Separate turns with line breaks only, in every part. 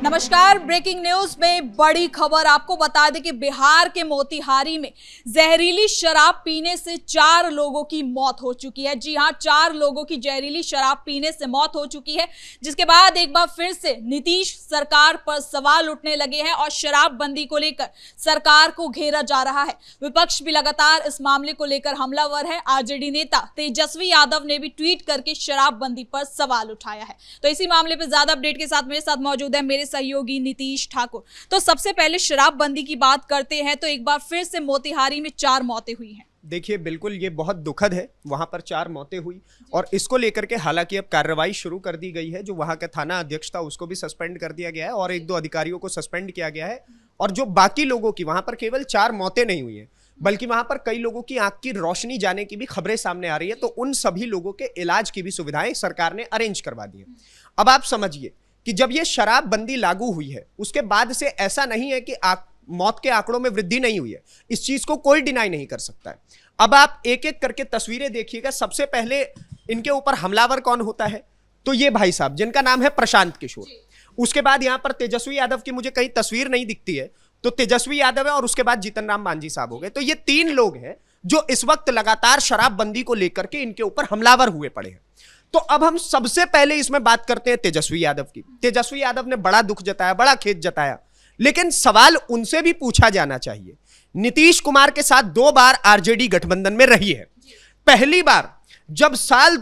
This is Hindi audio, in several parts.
नमस्कार। ब्रेकिंग न्यूज में बड़ी खबर आपको बता दें कि बिहार के मोतिहारी में जहरीली शराब पीने से 4 लोगों की मौत हो चुकी है। जी हां, 4 लोगों की जहरीली शराब पीने से मौत हो चुकी है, जिसके बाद एक बार फिर से नीतीश सरकार पर सवाल उठने लगे हैं और शराबबंदी को लेकर सरकार को घेरा जा रहा है। विपक्ष भी लगातार इस मामले को लेकर हमलावर है। आरजेडी नेता तेजस्वी यादव ने भी ट्वीट करके शराबबंदी पर सवाल उठाया है। तो इसी मामले पर ज्यादा अपडेट के साथ मेरे साथ मौजूद है मेरे सहयोगी नीतीश ठाकुर। तो सबसे पहले शराबबंदी की बात करते हैं, तो एक बार फिर से मोतिहारी में 4 मौतें हुई हैं।
देखिए, बिल्कुल ये बहुत दुखद है, वहां पर 4 मौतें हुई और इसको लेकर के हालांकि अब कार्रवाई शुरू कर दी गई है। जो वहां का थाना अध्यक्ष था उसको भी सस्पेंड कर दिया गया है और 1-2 अधिकारियों को सस्पेंड किया गया है। और जो बाकी लोगों की, वहां पर केवल 4 मौतें नहीं हुई है बल्कि वहां पर कई लोगों की आंख की रोशनी जाने की भी खबरें सामने आ रही है। तो उन सभी लोगों के इलाज की भी सुविधाएं सरकार ने अरेंज करवा दी है। अब आप समझिए कि जब ये शराबबंदी लागू हुई है उसके बाद से ऐसा नहीं है कि मौत के आंकड़ों में वृद्धि नहीं हुई है। इस चीज को कोई डिनाई नहीं कर सकता है। अब आप एक एक करके तस्वीरें देखिएगा। सबसे पहले इनके ऊपर हमलावर कौन होता है, तो ये भाई साहब जिनका नाम है प्रशांत किशोर। उसके बाद यहां पर तेजस्वी यादव की मुझे कहीं तस्वीर नहीं दिखती है, तो तेजस्वी यादव है और उसके बाद जीतन राम मांझी साहब हो गए। तो ये 3 लोग हैं जो इस वक्त लगातार शराबबंदी को लेकर के इनके ऊपर हमलावर हुए पड़े हैं। तो अब हम सबसे पहले इसमें बात करते हैं तेजस्वी यादव की। तेजस्वी यादव ने बड़ा दुख जताया, बड़ा खेद जताया, लेकिन सवाल उनसे भी पूछा जाना चाहिए। नीतीश कुमार के साथ 2 बार आरजेडी गठबंधन में रही है। पहली बार जब साल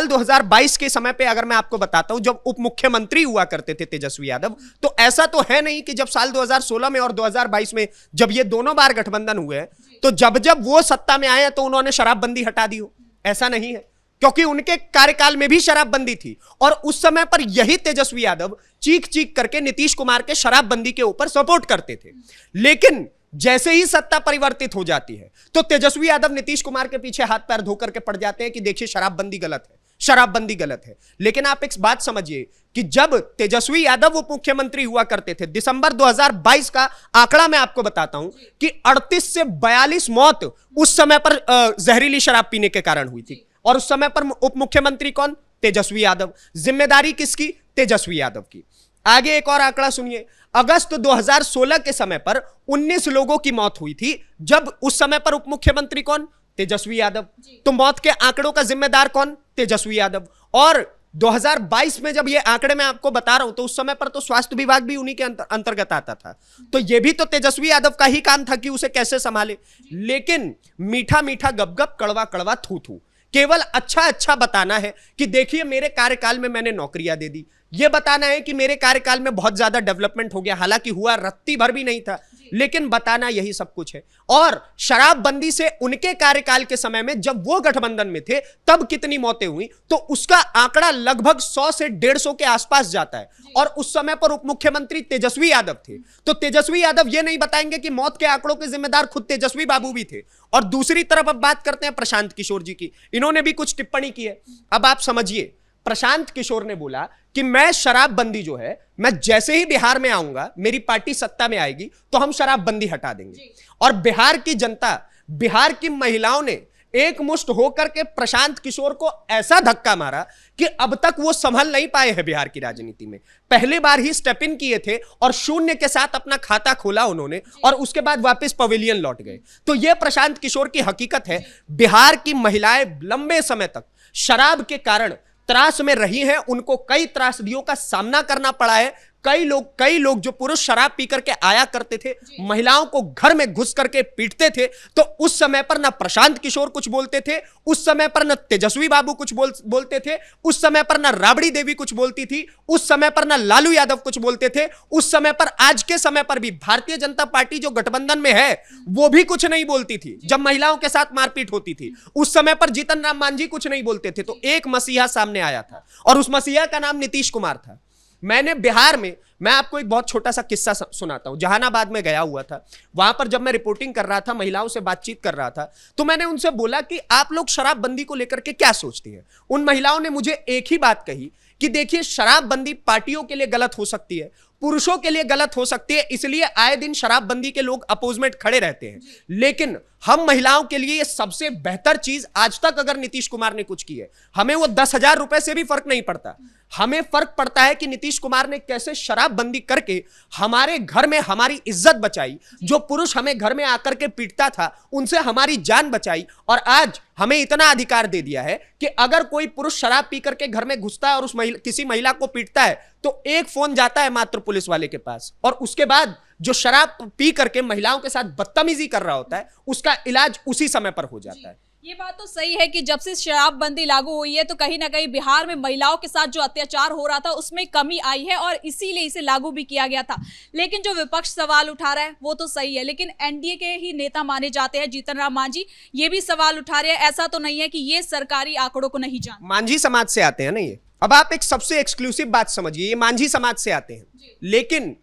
2022 के समय पे, अगर मैं आपको बताता हूं, जब उप मुख्यमंत्री हुआ करते थे तेजस्वी यादव, तो ऐसा तो है नहीं कि जब साल 2016 में और 2022 में जब ये दोनों बार गठबंधन हुए तो जब वो सत्ता में आए तो उन्होंने शराबबंदी हटा दी हो। ऐसा नहीं है, क्योंकि उनके कार्यकाल में भी शराबबंदी थी और उस समय पर यही तेजस्वी यादव चीख चीख करके नीतीश कुमार के शराबबंदी के ऊपर सपोर्ट करते थे। लेकिन जैसे ही सत्ता परिवर्तित हो जाती है तो तेजस्वी यादव नीतीश कुमार के पीछे हाथ पैर धो करके पड़ जाते हैं कि देखिए शराबबंदी गलत है, शराबबंदी गलत है। लेकिन आप एक बात समझिए कि जब तेजस्वी यादव उप मुख्यमंत्री हुआ करते थे, दिसंबर 2022 का आंकड़ा मैं आपको बताता हूं कि 38 से 42 मौत उस समय पर जहरीली शराब पीने के कारण हुई थी। और उस समय पर उप मुख्यमंत्री कौन? तेजस्वी यादव। जिम्मेदारी किसकी? तेजस्वी यादव की। आगे एक और आंकड़ा सुनिए। अगस्त 2016 के समय पर 19 लोगों की मौत हुई थी, जब उस समय पर उप मुख्यमंत्री कौन? तेजस्वी यादव। तो मौत के आंकड़ों का जिम्मेदार कौन? तेजस्वी यादव। और 2022 में जब ये आंकड़े मैं आपको बता रहा हूं तो उस समय पर तो स्वास्थ्य विभाग भी उन्हीं के अंतर्गत आता था। तो ये भी तो तेजस्वी यादव का ही काम था कि उसे कैसे संभाले। लेकिन मीठा मीठा गपगप, कड़वा कड़वा थू थू, केवल अच्छा अच्छा बताना है कि देखिए मेरे कार्यकाल में मैंने नौकरियां दे दी, यह बताना है कि मेरे कार्यकाल में बहुत ज्यादा डेवलपमेंट हो गया। हालांकि हुआ रत्ती भर भी नहीं था, लेकिन बताना यही सब कुछ है। और शराबबंदी से उनके कार्यकाल के समय में जब वो गठबंधन में थे तब कितनी मौतें हुई, तो उसका आंकड़ा लगभग 100 से 150 के आसपास जाता है। और उस समय पर उप मुख्यमंत्री तेजस्वी यादव थे। तो तेजस्वी यादव ये नहीं बताएंगे कि मौत के आंकड़ों के जिम्मेदार खुद तेजस्वी बाबू भी थे। और दूसरी तरफ अब बात करते हैं प्रशांत किशोर जी की। इन्होंने भी कुछ टिप्पणी की है। अब आप समझिए, प्रशांत किशोर ने बोला कि मैं शराबबंदी जो है, मैं जैसे ही बिहार में आऊंगा, मेरी पार्टी सत्ता में आएगी तो हम शराबबंदी हटा देंगे। और बिहार की जनता, बिहार की महिलाओं ने एक मुश्त होकर के प्रशांत किशोर को ऐसा धक्का मारा कि अब तक वो संभल नहीं पाए हैं बिहार की राजनीति में। पहली बार ही स्टेप इन किए थे और 0 के साथ अपना खाता खोला उन्होंने और उसके बाद वापस पवेलियन लौट गए। तो यह प्रशांत किशोर की हकीकत है। बिहार की महिलाएं लंबे समय तक शराब के कारण त्रास में रही हैं, उनको कई त्रासदियों का सामना करना पड़ा है। कई लोग जो पुरुष शराब पी करके आया करते थे, महिलाओं को घर में घुस करके पीटते थे, तो उस समय पर ना प्रशांत किशोर कुछ बोलते थे, उस समय पर ना तेजस्वी बाबू कुछ बोलते थे, उस समय पर ना राबड़ी देवी कुछ बोलती थी, उस समय पर ना लालू यादव कुछ बोलते थे, उस समय पर, आज के समय पर भी भारतीय जनता पार्टी जो गठबंधन में है वो भी कुछ नहीं बोलती थी। जब महिलाओं के साथ मारपीट होती थी उस समय पर जीतन राम मांझी कुछ नहीं बोलते थे। तो एक मसीहा सामने आया था और उस मसीहा का नाम नीतीश कुमार था। मैंने बिहार में, मैं आपको एक बहुत छोटा सा किस्सा सुनाता हूं। जहानाबाद में गया हुआ था, वहां पर जब मैं रिपोर्टिंग कर रहा था, महिलाओं से बातचीत कर रहा था, तो मैंने उनसे बोला कि आप लोग शराबबंदी को लेकर के क्या सोचती हैं। उन महिलाओं ने मुझे एक ही बात कही कि देखिए शराबबंदी पार्टियों के लिए गलत हो सकती है, पुरुषों के लिए गलत हो सकती है, इसलिए आए दिन शराबबंदी के लोग अपोज में खड़े रहते हैं। लेकिन हम महिलाओं के लिए ये सबसे बेहतर चीज आज तक अगर नीतीश कुमार ने कुछ की है, हमें वो 10,000 रुपए से भी फर्क नहीं पड़ता। हमें फर्क पड़ता है कि नीतीश कुमार ने कैसे शराबबंदी करके हमारे घर में हमारी इज्जत बचाई, जो पुरुष हमें घर में आकर के पीटता था उनसे हमारी जान बचाई, और आज हमें इतना अधिकार दे दिया है कि अगर कोई पुरुष शराब पी करके घर में घुसता है और उस किसी महिला को पीटता है तो एक फोन जाता है मात्र पुलिस वाले के पास, और उसके बाद जो शराब पी करके महिलाओं के साथ बदतमीजी कर रहा होता है उसका इलाज उसी समय पर हो जाता है।
ये बात तो सही है कि जब से शराबबंदी लागू हुई है तो कहीं ना कहीं बिहार में महिलाओं के साथ जो अत्याचार हो रहा था उसमें कमी आई है और इसीलिए इसे लागू भी किया गया था। लेकिन जो विपक्ष सवाल उठा रहा है वो तो सही है, लेकिन एनडीए के ही नेता माने जाते हैं जीतन राम मांझी, ये भी सवाल उठा रहे हैं, ऐसा तो नहीं है कि ये सरकारी आंकड़ों को नहीं जानते।
मांझी समाज से आते हैं ना ये। अब आप एक सबसे एक्सक्लूसिव बात समझिए, ये मांझी समाज से आते हैं, लेकिन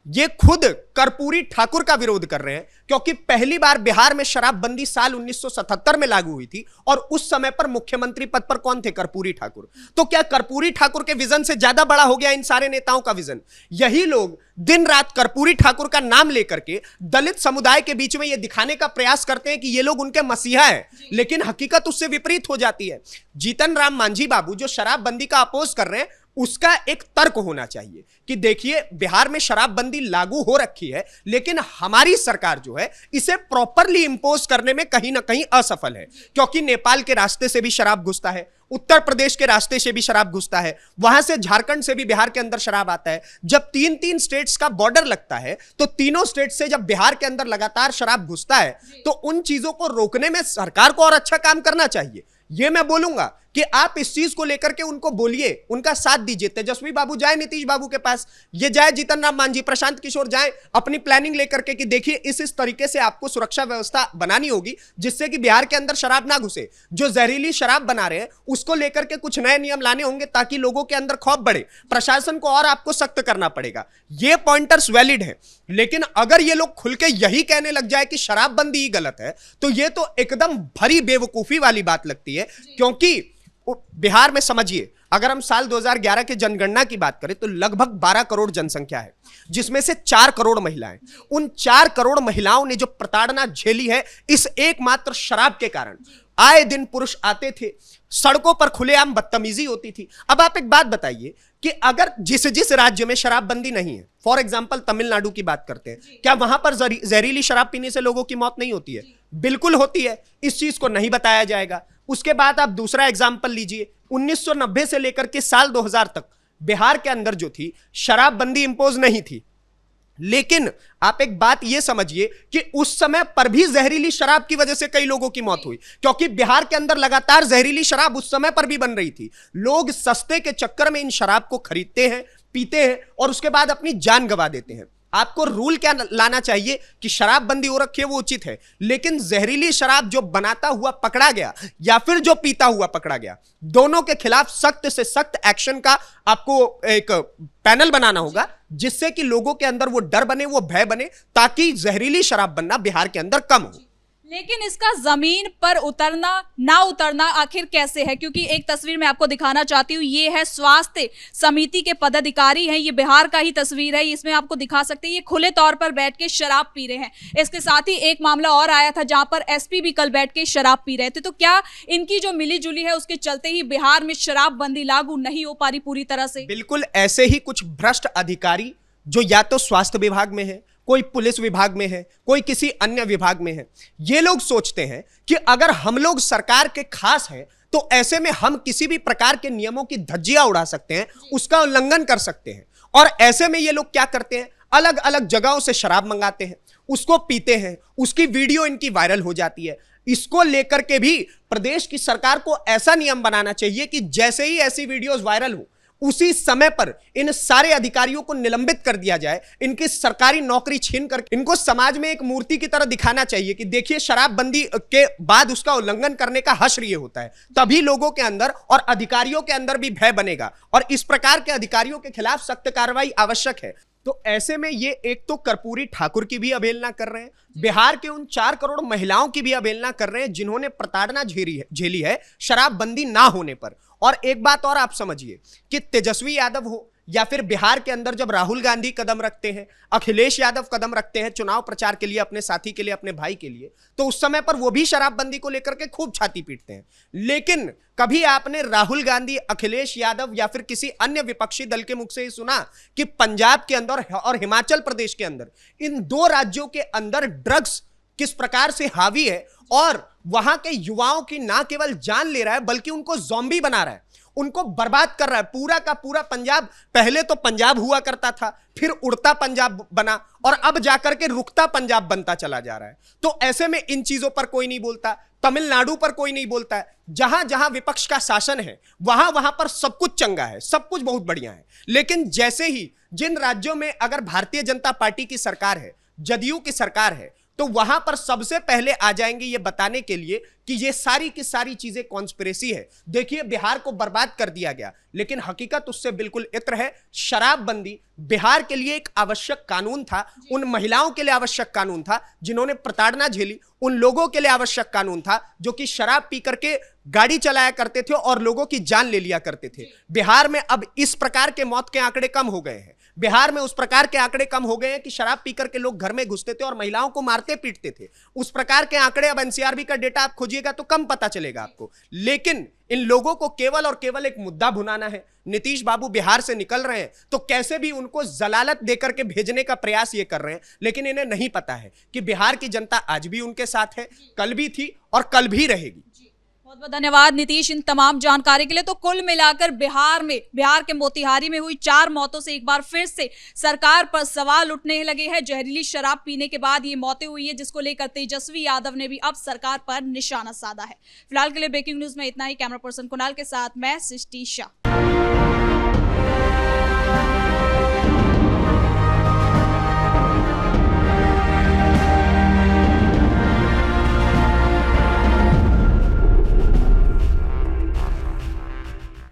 ये खुद कर्पूरी ठाकुर का विरोध कर रहे हैं, क्योंकि पहली बार बिहार में शराबबंदी साल 1977 में लागू हुई थी और उस समय पर मुख्यमंत्री पद पर कौन थे? कर्पूरी ठाकुर। तो क्या कर्पूरी ठाकुर के विजन से ज्यादा बड़ा हो गया इन सारे नेताओं का विजन? यही लोग दिन रात कर्पूरी ठाकुर का नाम लेकर के दलित समुदाय के बीच में यह दिखाने का प्रयास करते हैं कि ये लोग उनके मसीहा हैं, लेकिन हकीकत उससे विपरीत हो जाती है। जीतन राम मांझी बाबू जो शराबबंदी का अपोज कर रहे हैं उसका एक तर्क होना चाहिए कि देखिए बिहार में शराबबंदी लागू हो रखी है, लेकिन हमारी सरकार जो है इसे प्रॉपरली इंपोज करने में कहीं ना कहीं असफल है, क्योंकि नेपाल के रास्ते से भी शराब घुसता है, उत्तर प्रदेश के रास्ते से भी शराब घुसता है, वहां से झारखंड से भी बिहार के अंदर शराब आता है। जब 3-3 स्टेट्स का बॉर्डर लगता है तो तीनों स्टेट से जब बिहार के अंदर लगातार शराब घुसता है तो उन चीजों को रोकने में सरकार को और अच्छा काम करना चाहिए। ये मैं बोलूंगा कि आप इस चीज को लेकर के उनको बोलिए, उनका साथ दीजिए। तेजस्वी बाबू जाए नीतीश बाबू के पास, ये जाए जीतन राम मांझी, प्रशांत किशोर जाए अपनी प्लानिंग लेकर के कि देखिए इस तरीके से आपको सुरक्षा व्यवस्था बनानी होगी जिससे कि बिहार के अंदर शराब ना घुसे। जो जहरीली शराब बना रहे हैं उसको लेकर के कुछ नए नियम लाने होंगे ताकि लोगों के अंदर खौफ बढ़े, प्रशासन को और आपको सख्त करना पड़ेगा। ये पॉइंटर्स वैलिड है, लेकिन अगर ये लोग खुल के यही कहने लग जाए कि शराबबंदी ही गलत है तो ये तो एकदम भरी बेवकूफी वाली बात लगती है। क्योंकि बिहार में समझिए, अगर हम साल 2011 के जनगणना की बात करें तो लगभग 12 करोड़ जनसंख्या है, जिसमें से 4 करोड़ महिलाएं। उन 4 करोड़ महिलाओं ने जो प्रताड़ना झेली है इस एकमात्र शराब के कारण। आए दिन पुरुष आते थे, सड़कों पर खुलेआम बदतमीजी होती थी। अब आप एक बात बताइए कि अगर जिस राज्य में शराबबंदी नहीं है, फॉर एग्जांपल तमिलनाडु की बात करते हैं, क्या वहां पर जहरीली शराब पीने से लोगों की मौत नहीं होती है? बिल्कुल होती है। इस चीज को नहीं बताया जाएगा। उसके बाद आप दूसरा एग्जांपल लीजिए, 1990 से लेकर के साल 2000 तक बिहार के अंदर जो थी शराबबंदी इंपोज नहीं थी, लेकिन आप एक बात यह समझिए कि उस समय पर भी जहरीली शराब की वजह से कई लोगों की मौत हुई, क्योंकि बिहार के अंदर लगातार जहरीली शराब उस समय पर भी बन रही थी। लोग सस्ते के चक्कर में इन शराब को खरीदते हैं, पीते हैं और उसके बाद अपनी जान गंवा देते हैं। आपको रूल क्या लाना चाहिए कि शराबबंदी हो रखी है वो उचित है, लेकिन जहरीली शराब जो बनाता हुआ पकड़ा गया या फिर जो पीता हुआ पकड़ा गया, दोनों के खिलाफ सख्त से सख्त एक्शन का आपको एक पैनल बनाना होगा, जिससे कि लोगों के अंदर वो डर बने, वो भय बने, ताकि जहरीली शराब बनना बिहार के अंदर कम हो।
लेकिन इसका जमीन पर उतरना ना उतरना आखिर कैसे है? क्योंकि एक तस्वीर मैं आपको दिखाना चाहती हूँ, ये है स्वास्थ्य समिति के पदाधिकारी हैं, ये बिहार का ही तस्वीर है, इसमें आपको दिखा सकते हैं ये खुले तौर पर बैठ के शराब पी रहे हैं। इसके साथ ही एक मामला और आया था जहां पर एसपी भी कल बैठ के शराब पी रहे थे। तो क्या इनकी जो मिली जुली है उसके चलते ही बिहार में शराबबंदी लागू नहीं हो पा रही पूरी तरह से?
बिल्कुल ऐसे ही कुछ भ्रष्ट अधिकारी जो या तो स्वास्थ्य विभाग में है, कोई पुलिस विभाग में है, कोई किसी अन्य विभाग में है, ये लोग सोचते हैं कि अगर हम लोग सरकार के खास हैं तो ऐसे में हम किसी भी प्रकार के नियमों की धज्जियां उड़ा सकते हैं, उसका उल्लंघन कर सकते हैं। और ऐसे में ये लोग क्या करते हैं, अलग अलग जगहों से शराब मंगाते हैं, उसको पीते हैं, उसकी वीडियो इनकी वायरल हो जाती है। इसको लेकर के भी प्रदेश की सरकार को ऐसा नियम बनाना चाहिए कि जैसे ही ऐसी वीडियोस वायरल हो उसी समय पर इन सारे अधिकारियों को निलंबित कर दिया जाए, इनकी सरकारी नौकरी छीन कर इनको समाज में एक मूर्ति की तरह दिखाना चाहिए कि देखिए शराबबंदी के बाद उसका उल्लंघन करने का हश्र ये होता है। तभी लोगों के अंदर और अधिकारियों के अंदर भी भय बनेगा और इस प्रकार के अधिकारियों के खिलाफ सख्त कार्रवाई आवश्यक है। तो ऐसे में ये एक तो कर्पूरी ठाकुर की भी अवहेलना कर रहे हैं, बिहार के उन 4 करोड़ महिलाओं की भी अवहेलना कर रहे हैं जिन्होंने प्रताड़ना झेली है शराबबंदी ना होने पर। और एक बात और आप समझिए कि तेजस्वी यादव हो या फिर बिहार के अंदर जब राहुल गांधी कदम रखते हैं, अखिलेश यादव कदम रखते हैं चुनाव प्रचार के लिए, अपने साथी के लिए, अपने भाई के लिए, तो उस समय पर वो भी शराबबंदी को लेकर के खूब छाती पीटते हैं। लेकिन कभी आपने राहुल गांधी, अखिलेश यादव या फिर किसी अन्य विपक्षी दल के मुख से ही सुना कि पंजाब के अंदर और हिमाचल प्रदेश के अंदर, इन दो राज्यों के अंदर ड्रग्स किस प्रकार से हावी है और वहां के युवाओं की ना केवल जान ले रहा है बल्कि उनको ज़ॉम्बी बना रहा है, उनको बर्बाद कर रहा है। पूरा का पूरा पंजाब, पहले तो पंजाब हुआ करता था, फिर उड़ता पंजाब बना और अब जाकर के रुकता पंजाब बनता चला जा रहा है। तो ऐसे में इन चीजों पर कोई नहीं बोलता, तमिलनाडु पर कोई नहीं बोलता है। जहां जहां विपक्ष का शासन है वहां वहां पर सब कुछ चंगा है, सब कुछ बहुत बढ़िया है। लेकिन जैसे ही जिन राज्यों में अगर भारतीय जनता पार्टी की सरकार है, जदयू की सरकार है, तो वहां पर सबसे पहले आ जाएंगे ये बताने के लिए कि ये सारी की सारी चीजें कॉन्स्पिरेसी है। देखिए, बिहार को बर्बाद कर दिया गया, लेकिन हकीकत उससे बिल्कुल इत्र है। शराबबंदी बिहार के लिए एक आवश्यक कानून था, उन महिलाओं के लिए आवश्यक कानून था जिन्होंने प्रताड़ना झेली, उन लोगों के लिए आवश्यक कानून था जो कि शराब पी करके गाड़ी चलाया करते थे और लोगों की जान ले लिया करते थे। बिहार में अब इस प्रकार के मौत के आंकड़े कम हो गए हैं। बिहार में उस प्रकार के आंकड़े कम हो गए हैं कि शराब पीकर के लोग घर में घुसते थे और महिलाओं को मारते पीटते थे। उस प्रकार के आंकड़े अब एनसीआरबी का डेटा आप खोजिएगा तो कम पता चलेगा आपको। लेकिन इन लोगों को केवल और केवल एक मुद्दा भुनाना है। नीतीश बाबू बिहार से निकल रहे हैं तो कैसे भी उनको जलालत देकर के भेजने का प्रयास ये कर रहे हैं, लेकिन इन्हें नहीं पता है कि बिहार की जनता आज भी उनके साथ है, कल भी थी और कल भी रहेगी।
बहुत बहुत धन्यवाद नीतीश इन तमाम जानकारी के लिए। तो कुल मिलाकर बिहार के मोतिहारी में हुई 4 मौतों से एक बार फिर से सरकार पर सवाल उठने लगे हैं। जहरीली शराब पीने के बाद ये मौतें हुई है, जिसको लेकर तेजस्वी यादव ने भी अब सरकार पर निशाना साधा है। फिलहाल के लिए ब्रेकिंग न्यूज में इतना ही। कैमरा पर्सन कुणाल के साथ मैं सृष्टि शाह।